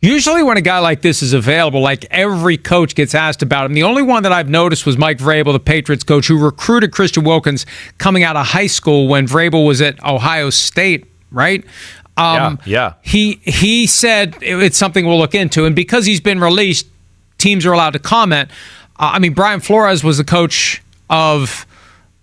Usually when a guy like this is available, like every coach gets asked about him. The only one that I've noticed was Mike Vrabel, the Patriots coach, who recruited Christian Wilkins coming out of high school when Vrabel was at Ohio State, right? Yeah. He said it's something we'll look into. And because he's been released, teams are allowed to comment. Brian Flores was the coach of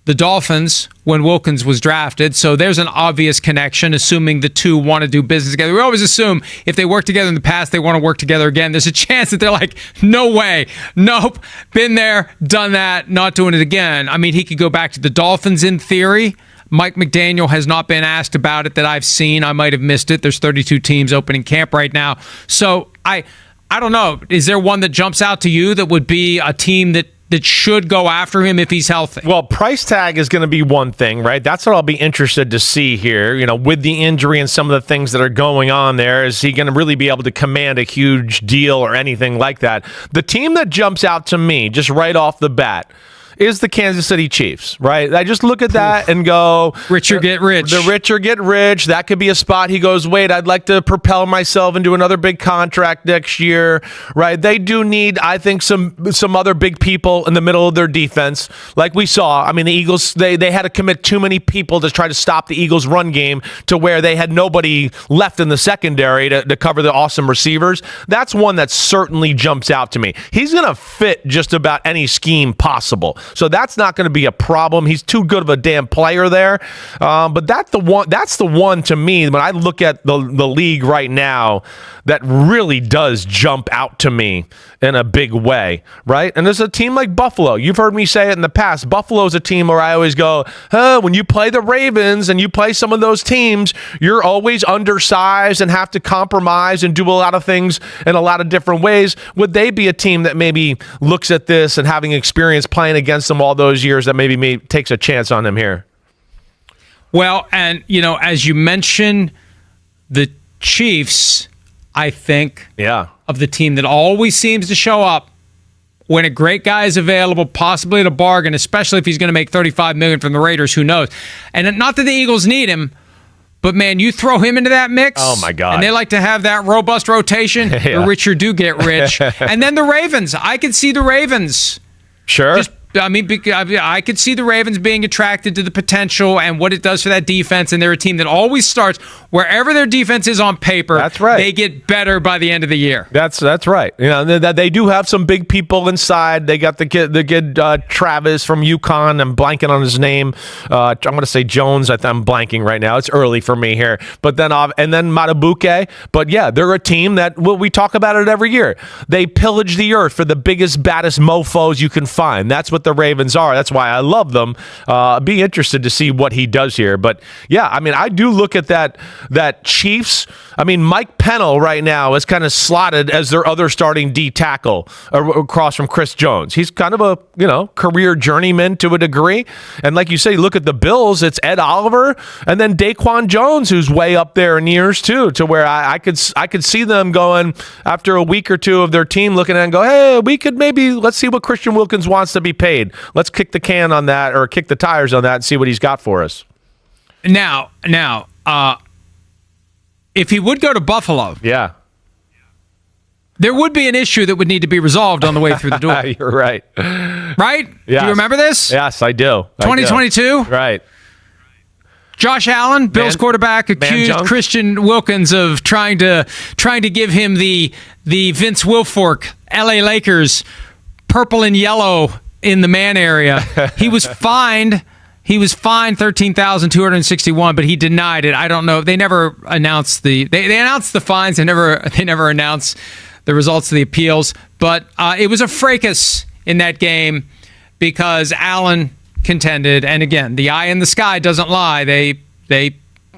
the Dolphins when Wilkins was drafted. So there's an obvious connection, assuming the two want to do business together. We always assume if they worked together in the past, they want to work together again. There's a chance that they're like, no way. Nope. Been there, done that, not doing it again. He could go back to the Dolphins in theory. Mike McDaniel has not been asked about it that I've seen. I might have missed it. There's 32 teams opening camp right now. So I don't know. Is there one that jumps out to you that would be a team that should go after him if he's healthy? Well, price tag is going to be one thing, right? That's what I'll be interested to see here. With the injury and some of the things that are going on there, is he going to really be able to command a huge deal or anything like that? The team that jumps out to me, just right off the bat, is the Kansas City Chiefs, right? I just look at that and go... Richer get rich. The richer get rich. That could be a spot he goes, wait, I'd like to propel myself into another big contract next year, right? They do need, I think, some other big people in the middle of their defense. Like we saw, the Eagles, they had to commit too many people to try to stop the Eagles' run game to where they had nobody left in the secondary to cover the awesome receivers. That's one that certainly jumps out to me. He's going to fit just about any scheme possible. So that's not going to be a problem. He's too good of a damn player there. But that's the one to me, when I look at the league right now, that really does jump out to me in a big way, right? And there's a team like Buffalo. You've heard me say it in the past. Buffalo's a team where I always go, when you play the Ravens and you play some of those teams, you're always undersized and have to compromise and do a lot of things in a lot of different ways. Would they be a team that maybe looks at this and having experience playing against them all those years that maybe takes a chance on him here? Well, and, as you mentioned, the Chiefs, I think, of the team that always seems to show up when a great guy is available, possibly at a bargain, especially if he's going to make $35 million from the Raiders, who knows? And not that the Eagles need him, but, man, you throw him into that mix. Oh, my God. And they like to have that robust rotation. The richer do get rich. And then the Ravens. I could see the Ravens. Sure. I could see the Ravens being attracted to the potential and what it does for that defense, and they're a team that always starts wherever their defense is on paper. That's right. They get better by the end of the year. That's right. They do have some big people inside. They got the kid Travis from UConn. I'm blanking on his name. I'm going to say Jones. I'm blanking right now. It's early for me here. But then Matabuke. But yeah, they're a team that we talk about it every year. They pillage the earth for the biggest, baddest mofos you can find. That's what the Ravens are. That's why I love them. Be interested to see what he does here. But yeah, I do look at that Chiefs. Mike Pennell right now is kind of slotted as their other starting D tackle across from Chris Jones. He's kind of a career journeyman to a degree. And like you say, look at the Bills. It's Ed Oliver and then Daquan Jones, who's way up there in years too, to where I could see them going after a week or two of their team looking at it and go, hey, let's see what Christian Wilkins wants to be paid. Let's kick the can on that, or kick the tires on that, and see what he's got for us. Now, if he would go to Buffalo, there would be an issue that would need to be resolved on the way through the door. You're right. Right? Yes. Do you remember this? Yes, I do. 2022? Right. Josh Allen, Bills quarterback, accused Christian Wilkins of trying to give him the Vince Wilfork, LA Lakers, purple and yellow in the man area. He was fined $13,261, but he denied it. I don't know. They never announced they announced the fines. They never announced the results of the appeals. But it was a fracas in that game because Allen contended, and again, the eye in the sky doesn't lie. They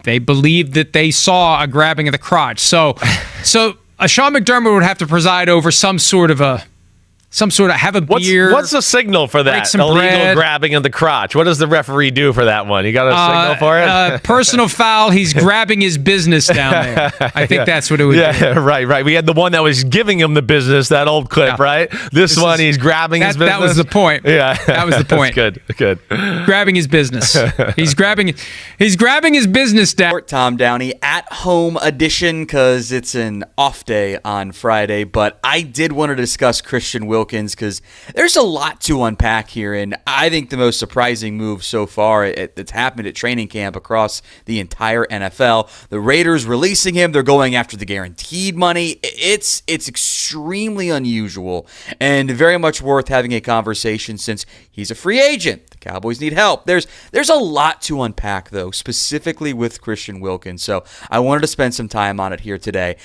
believed that they saw a grabbing of the crotch. So Sean McDermott would have to preside over some sort of a some sort of have a beer. What's the signal for that? some Illegal bread. grabbing of the crotch. What does the referee do for that one? You got a signal for it? Personal foul. He's grabbing his business down there. I think that's what it would be. Yeah, right. We had the one that was giving him the business, that old clip, right? This one, he's grabbing his business. That was the point. Yeah. That was the point. Good. Grabbing his business. He's grabbing his business down. Tom Downey at home edition because it's an off day on Friday, but I did want to discuss Christian Wilkins because there's a lot to unpack here, and I think the most surprising move so far that's happened at training camp across the entire NFL. The Raiders releasing him, they're going after the guaranteed money. It's extremely unusual and very much worth having a conversation since he's a free agent. The Cowboys need help. There's a lot to unpack, though, specifically with Christian Wilkins, so I wanted to spend some time on it here today.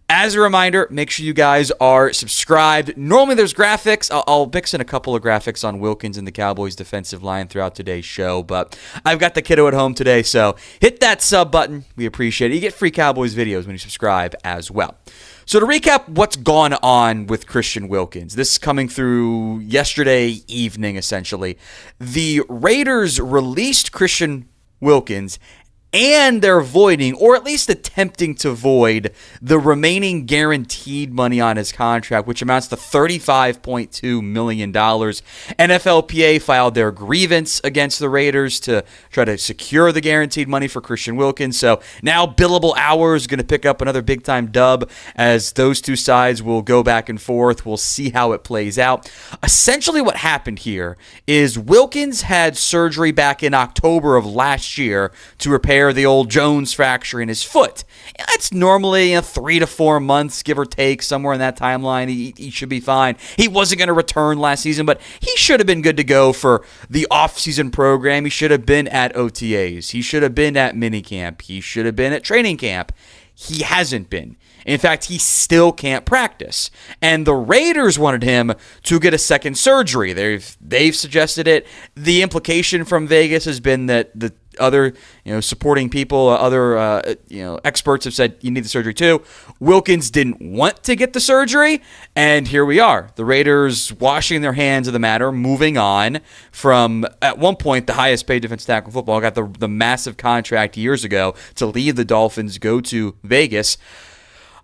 As a reminder, make sure you guys are subscribed. Normally there's graphics. I'll mix in a couple of graphics on Wilkins and the Cowboys defensive line throughout today's show, but I've got the kiddo at home today, so hit that sub button. We appreciate it. You get free Cowboys videos when you subscribe as well. So to recap what's gone on with Christian Wilkins, this is coming through yesterday evening, essentially. The Raiders released Christian Wilkins, and they're voiding, or at least attempting to void, the remaining guaranteed money on his contract, which amounts to $35.2 million. NFLPA filed their grievance against the Raiders to try to secure the guaranteed money for Christian Wilkins. So now billable hours going to pick up another big-time dub as those two sides will go back and forth. We'll see how it plays out. Essentially what happened here is Wilkins had surgery back in October of last year to repair the old Jones fracture in his foot. That's normally 3 to 4 months, give or take, somewhere in that timeline. He should be fine. He wasn't going to return last season, but he should have been good to go for the offseason program. He should have been at OTAs. He should have been at minicamp. He should have been at training camp. He hasn't been. In fact, he still can't practice. And the Raiders wanted him to get a second surgery. They've suggested it. The implication from Vegas has been that the other supporting people, other experts have said you need the surgery too. Wilkins didn't want to get the surgery, and here we are. The Raiders washing their hands of the matter, moving on from, at one point, the highest paid defensive tackle in football, got the massive contract years ago to leave the Dolphins, go to Vegas.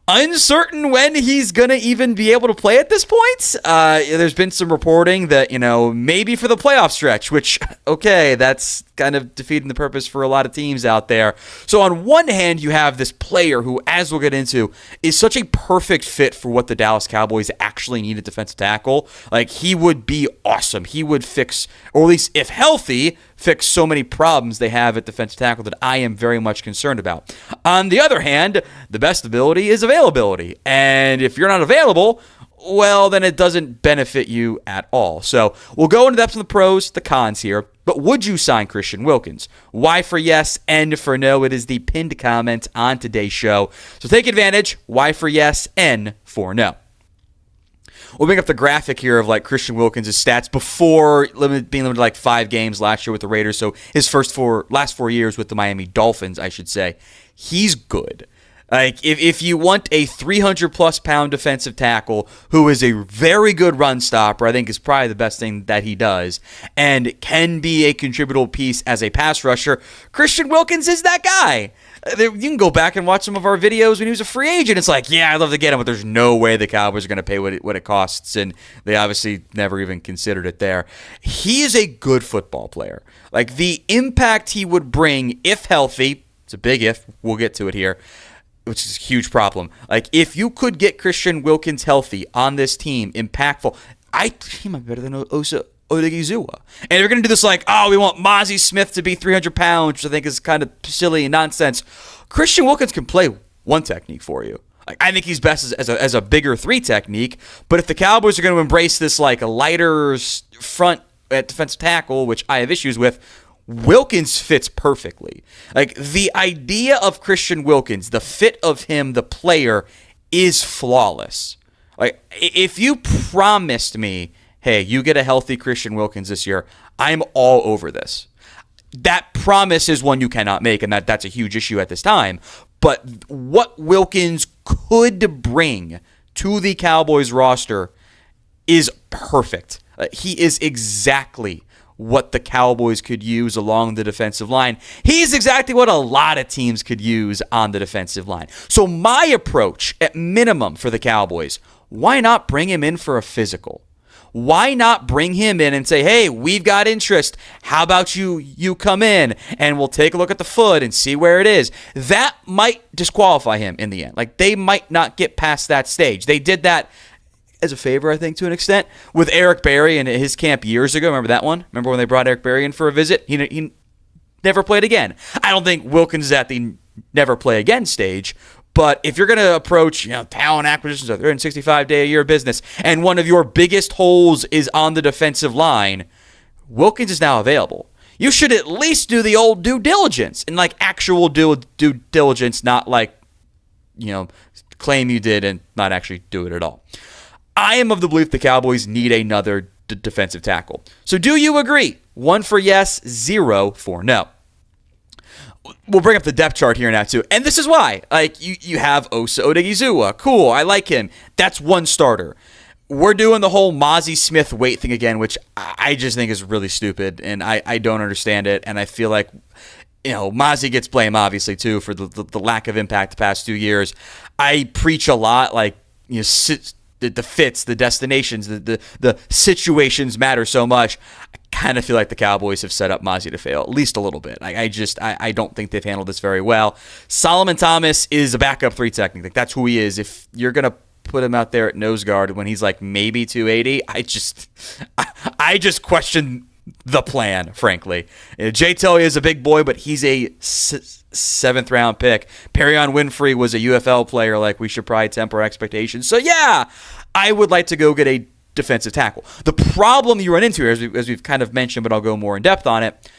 Uncertain when he's going to even be able to play at this point. There's been some reporting that, maybe for the playoff stretch, which, okay, that's kind of defeating the purpose for a lot of teams out there. So on one hand, you have this player who, as we'll get into, is such a perfect fit for what the Dallas Cowboys actually need at defensive tackle. Like, he would be awesome. He would fix, or at least if healthy, fix so many problems they have at defensive tackle that I am very much concerned about. On the other hand, the best ability is availability. And if you're not available, well, then it doesn't benefit you at all. So we'll go into depth on the pros, the cons here. But would you sign Christian Wilkins? Y for yes, N for no. It is the pinned comment on today's show. So take advantage. Y for yes, N for no. We'll bring up the graphic here of Christian Wilkins' stats before being limited to 5 games last year with the Raiders. So his last 4 years with the Miami Dolphins, I should say. He's good. If you want a 300-plus pound defensive tackle who is a very good run stopper, I think is probably the best thing that he does, and can be a contributor piece as a pass rusher, Christian Wilkins is that guy. You can go back and watch some of our videos when he was a free agent. It's I'd love to get him, but there's no way the Cowboys are going to pay what it costs, and they obviously never even considered it there. He is a good football player. The impact he would bring, if healthy, it's a big if, we'll get to it here, which is a huge problem. If you could get Christian Wilkins healthy on this team, impactful, he might be better than Odigizua. And they're going to do this we want Mozzie Smith to be 300 pounds, which I think is kind of silly and nonsense. Christian Wilkins can play one technique for you. I think he's best as a bigger 3 technique, but if the Cowboys are going to embrace this a lighter front at defensive tackle, which I have issues with, Wilkins fits perfectly. The idea of Christian Wilkins, the fit of him, the player, is flawless. If you promised me, hey, you get a healthy Christian Wilkins this year, I'm all over this. That promise is one you cannot make, and that's a huge issue at this time. But what Wilkins could bring to the Cowboys roster is perfect. He is exactly what the Cowboys could use along the defensive line. He's exactly what a lot of teams could use on the defensive line. So my approach, at minimum for the Cowboys, why not bring him in for a physical? Why not bring him in and say, hey, we've got interest. How about you come in and we'll take a look at the foot and see where it is? That might disqualify him in the end. Like, they might not get past that stage. They did that as a favor, I think, to an extent, with Eric Berry in his camp years ago. Remember that one? Remember when they brought Eric Berry in for a visit? He never played again. I don't think Wilkins is at the never play again stage. But if you're going to approach, talent acquisitions, a 365-day-a-year business, and one of your biggest holes is on the defensive line, Wilkins is now available. You should at least do the old due diligence, and like actual due diligence, not like, claim you did and not actually do it at all. I am of the belief the Cowboys need another defensive tackle. So do you agree? 1 for yes, 0 for no. We'll bring up the depth chart here now, too. And this is why. Like, you have Osa Odigizua. Cool, I like him. That's one starter. We're doing the whole Mozzie Smith weight thing again, which I just think is really stupid, and I don't understand it. And I feel like, Mozzie gets blamed, obviously, too, for the lack of impact the past 2 years. I preach a lot, like, the fits, the destinations, the situations matter so much. I kind of feel like the Cowboys have set up Mozzie to fail, at least a little bit. I don't think they've handled this very well. Solomon Thomas is a backup 3 technique. Like, that's who he is. If you're going to put him out there at nose guard when he's like maybe 280, I just question the plan, frankly. Jay Tilley is a big boy, but he's a 7th round pick. Perion Winfrey was a UFL player. Like, we should probably temper expectations. So yeah, I would like to go get a defensive tackle. The problem you run into here, as we've kind of mentioned, but I'll go more in depth on it,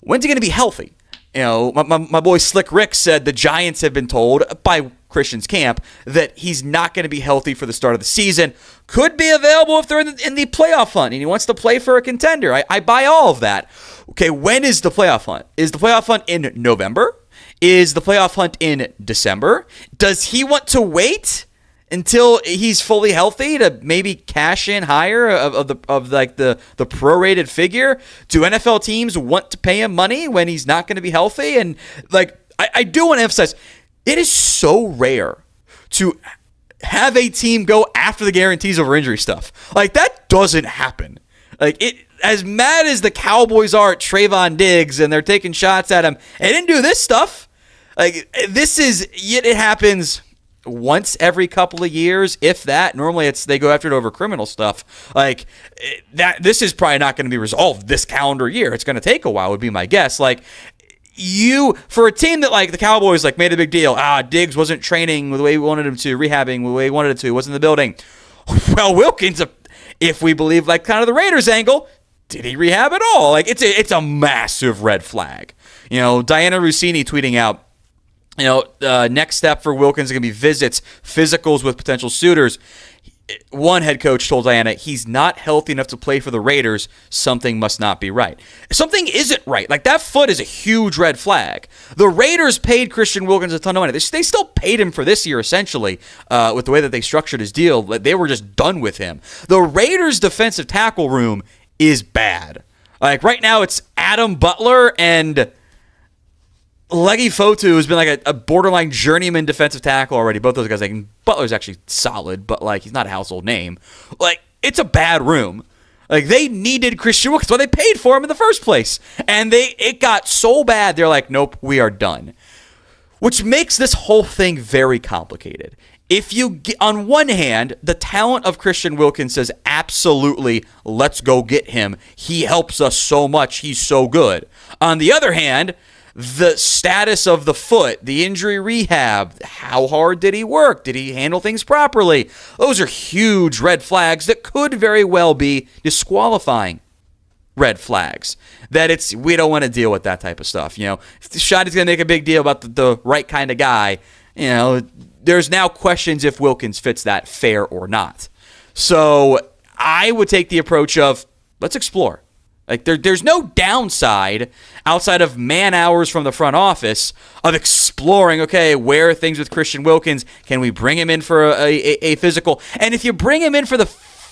when's he going to be healthy? My boy Slick Rick said the Giants have been told by Christian's camp that he's not going to be healthy for the start of the season. Could be available if they're in the playoff hunt and he wants to play for a contender. I buy all of that. Okay, when is the playoff hunt? Is the playoff hunt in November? Is the playoff hunt in December? Does he want to wait until he's fully healthy to maybe cash in higher of the prorated figure? Do NFL teams want to pay him money when he's not going to be healthy? And I do want to emphasize, it is so rare to have a team go after the guarantees over injury stuff. Like, that doesn't happen. Like, as mad as the Cowboys are at Trayvon Diggs and they're taking shots at him, they didn't do this stuff. Like, it happens once every couple of years, if that. Normally they go after it over criminal stuff. Like, that, this is probably not going to be resolved this calendar year. It's going to take a while, would be my guess. Like, for a team that, like, the Cowboys, like, made a big deal, Diggs wasn't training the way we wanted him to, rehabbing the way we wanted him to, he wasn't in the building. Well, Wilkins, if we believe, like, kind of the Raiders angle, did he rehab at all? Like, it's a massive red flag. Diana Rossini tweeting out, next step for Wilkins is going to be visits, physicals with potential suitors. One head coach told Diana, he's not healthy enough to play for the Raiders. Something must not be right. Something isn't right. Like, that foot is a huge red flag. The Raiders paid Christian Wilkins a ton of money. They still paid him for this year, essentially, with the way that they structured his deal. They were just done with him. The Raiders' defensive tackle room is bad. Like, right now, it's Adam Butler and Leggy Fotu has been like a borderline journeyman defensive tackle already. Both those guys, like, Butler's actually solid, but, like, he's not a household name. Like, it's a bad room. Like, they needed Christian Wilkins, so they paid for him in the first place. And it got so bad, they're like, nope, we are done. Which makes this whole thing very complicated. If you get, on one hand, the talent of Christian Wilkins says, absolutely, let's go get him. He helps us so much. He's so good. On the other hand, the status of the foot, the injury rehab, how hard did he work? Did he handle things properly? Those are huge red flags that could very well be disqualifying red flags. That we don't want to deal with that type of stuff. If Shotty's going to make a big deal about the right kind of guy, there's now questions if Wilkins fits that, fair or not. So I would take the approach of, let's explore. Like, there's no downside outside of man hours from the front office of exploring, okay, where are things with Christian Wilkins? Can we bring him in for a physical? And if you bring him in for the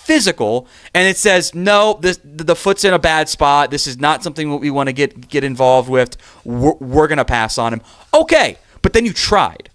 physical, and it says, no, the foot's in a bad spot. This is not something that we want to get involved with. We're going to pass on him. Okay, but then you tried.